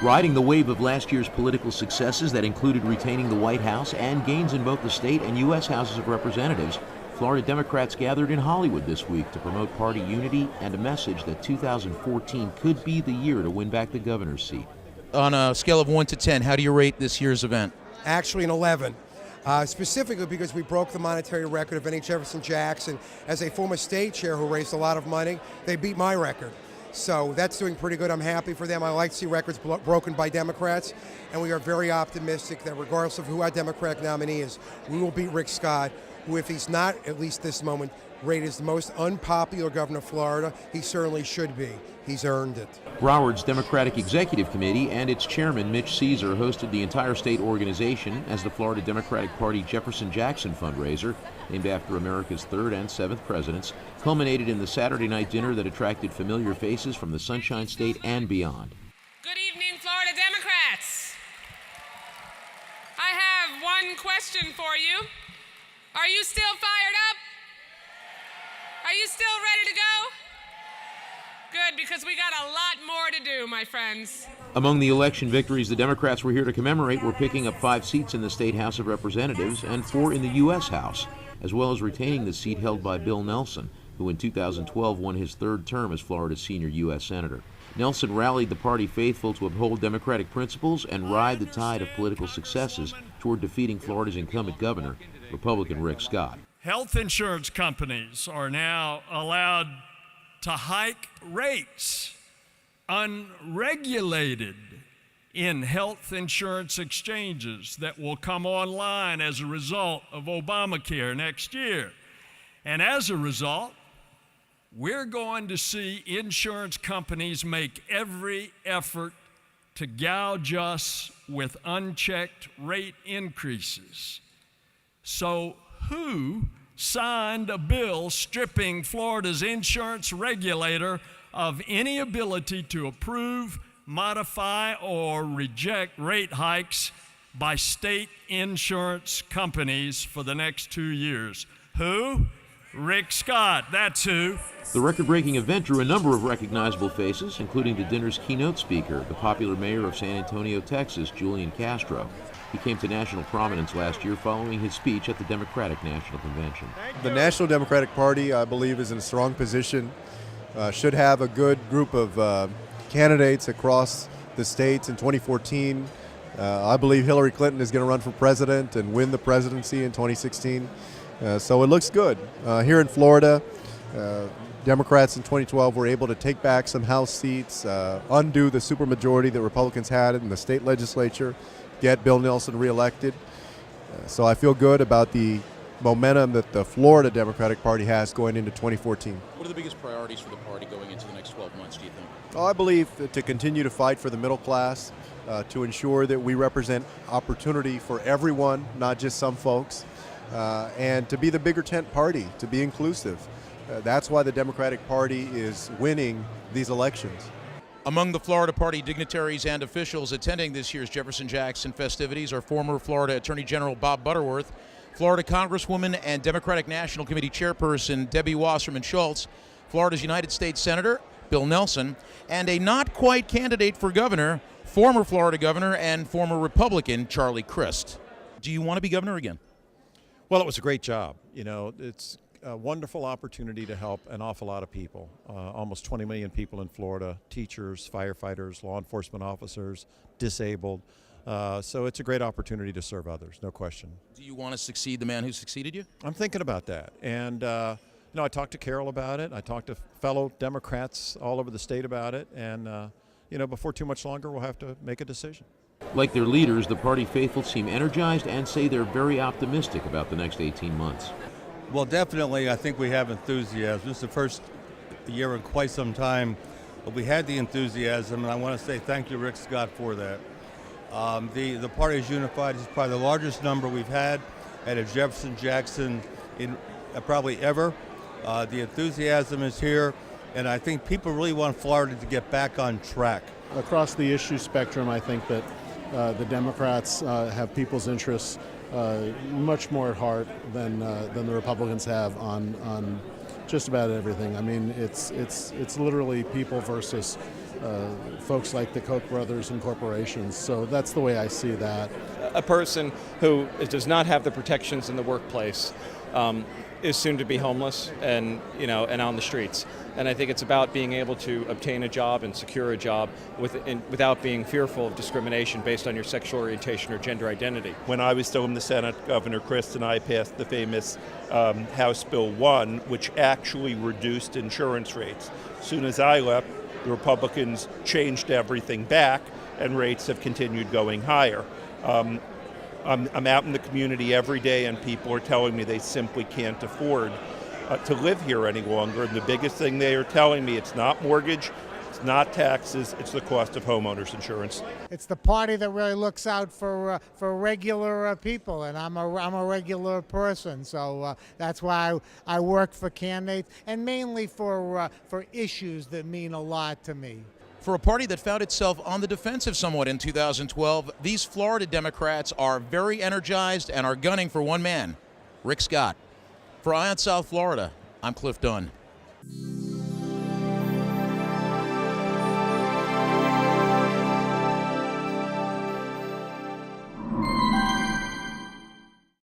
Riding the wave of last year's political successes that included retaining the White House and gains in both the state and U.S. Houses of Representatives, Florida Democrats gathered in Hollywood this week to promote party unity and a message that 2014 could be the year to win back the governor's seat. On a scale of 1 to 10, how do you rate this year's event? Actually an 11. Specifically because we broke the monetary record of any Jefferson-Jackson. As a former state chair who raised a lot of money, they beat my record. So that's doing pretty good. I'm happy for them. I like to see records broken by Democrats, and we are very optimistic that regardless of who our Democratic nominee is, we will beat Rick Scott, who, if he's not, at least this moment, rated as the most unpopular governor of Florida, he certainly should be. He's earned it. Broward's Democratic Executive Committee and its chairman, Mitch Ceasar, hosted the entire state organization as the Florida Democratic Party Jefferson-Jackson Fundraiser, named after America's 3rd and 7th presidents, culminated in the Saturday night dinner that attracted familiar faces from the Sunshine State and beyond. Good evening, Florida Democrats. I have one question for you. Are you still fired up? Are you still ready to go? Good, because we got a lot more to do, my friends. Among the election victories the Democrats were here to commemorate were picking up 5 seats in the State House of Representatives and 4 in the U.S. House, as well as retaining the seat held by Bill Nelson, who in 2012 won his 3rd term as Florida's senior U.S. Senator. Nelson rallied the party faithful to uphold Democratic principles and ride the tide of political successes toward defeating Florida's incumbent governor, Republican Rick Scott. Health insurance companies are now allowed to hike rates unregulated in health insurance exchanges that will come online as a result of Obamacare next year. And as a result, we're going to see insurance companies make every effort to gouge us with unchecked rate increases. So who signed a bill stripping Florida's insurance regulator of any ability to approve, modify, or reject rate hikes by state insurance companies for the next 2 years? Who? Rick Scott, that's who. The record-breaking event drew a number of recognizable faces, including the dinner's keynote speaker, the popular mayor of San Antonio, Texas, Julian Castro. He came to national prominence last year following his speech at the Democratic National Convention. The National Democratic Party, I believe, is in a strong position, should have a good group of candidates across the states in 2014. I believe Hillary Clinton is going to run for president and win the presidency in 2016. So it looks good. Here in Florida, Democrats in 2012 were able to take back some House seats, undo the supermajority that Republicans had in the state legislature, get Bill Nelson reelected. So I feel good about the momentum that the Florida Democratic Party has going into 2014. What are the biggest priorities for the party going into the next 12 months, do you think? I believe to continue to fight for the middle class, to ensure that we represent opportunity for everyone, not just some folks, and to be the bigger tent party, to be inclusive. That's why the Democratic Party is winning these elections. Among the Florida Party dignitaries and officials attending this year's Jefferson-Jackson festivities are former Florida Attorney General Bob Butterworth, Florida Congresswoman and Democratic National Committee Chairperson Debbie Wasserman Schultz, Florida's United States Senator Bill Nelson, and a not-quite candidate for governor, former Florida governor and former Republican Charlie Crist. Do you want to be governor again? Well, it was a great job. You know, it's a wonderful opportunity to help an awful lot of people. Almost 20 million people in Florida, teachers, firefighters, law enforcement officers, disabled. So it's a great opportunity to serve others, no question. Do you want to succeed the man who succeeded you? I'm thinking about that. And, you know, I talked to Carol about it. I talked to fellow Democrats all over the state about it. And, you know, before too much longer, we'll have to make a decision. Like their leaders, the party faithful seem energized and say they're very optimistic about the next 18 months. Well, definitely, I think we have enthusiasm. This is the first year in quite some time, but we had the enthusiasm, and I want to say thank you, Rick Scott, for that. The party is unified. It's probably the largest number we've had at a Jefferson-Jackson in probably ever. The enthusiasm is here, and I think people really want Florida to get back on track. Across the issue spectrum, I think that the Democrats have people's interests much more at heart than the Republicans have on just about everything. I mean, it's literally people versus folks like the Koch brothers and corporations. So that's the way I see that. A person who does not have the protections in the workplace is soon to be homeless and on the streets. And I think it's about being able to obtain a job and secure a job without being fearful of discrimination based on your sexual orientation or gender identity. When I was still in the Senate, Governor Crist and I passed the famous House Bill 1, which actually reduced insurance rates. As soon as I left, the Republicans changed everything back, and rates have continued going higher. I'm out in the community every day, and people are telling me they simply can't afford to live here any longer. And the biggest thing they are telling me, it's not mortgage, it's not taxes, it's the cost of homeowners insurance. It's the party that really looks out for regular people, and I'm a regular person, so that's why I work for candidates, and mainly for issues that mean a lot to me. For a party that found itself on the defensive somewhat in 2012, these Florida Democrats are very energized and are gunning for one man, Rick Scott. For Eyeon South Florida, I'm Cliff Dunn.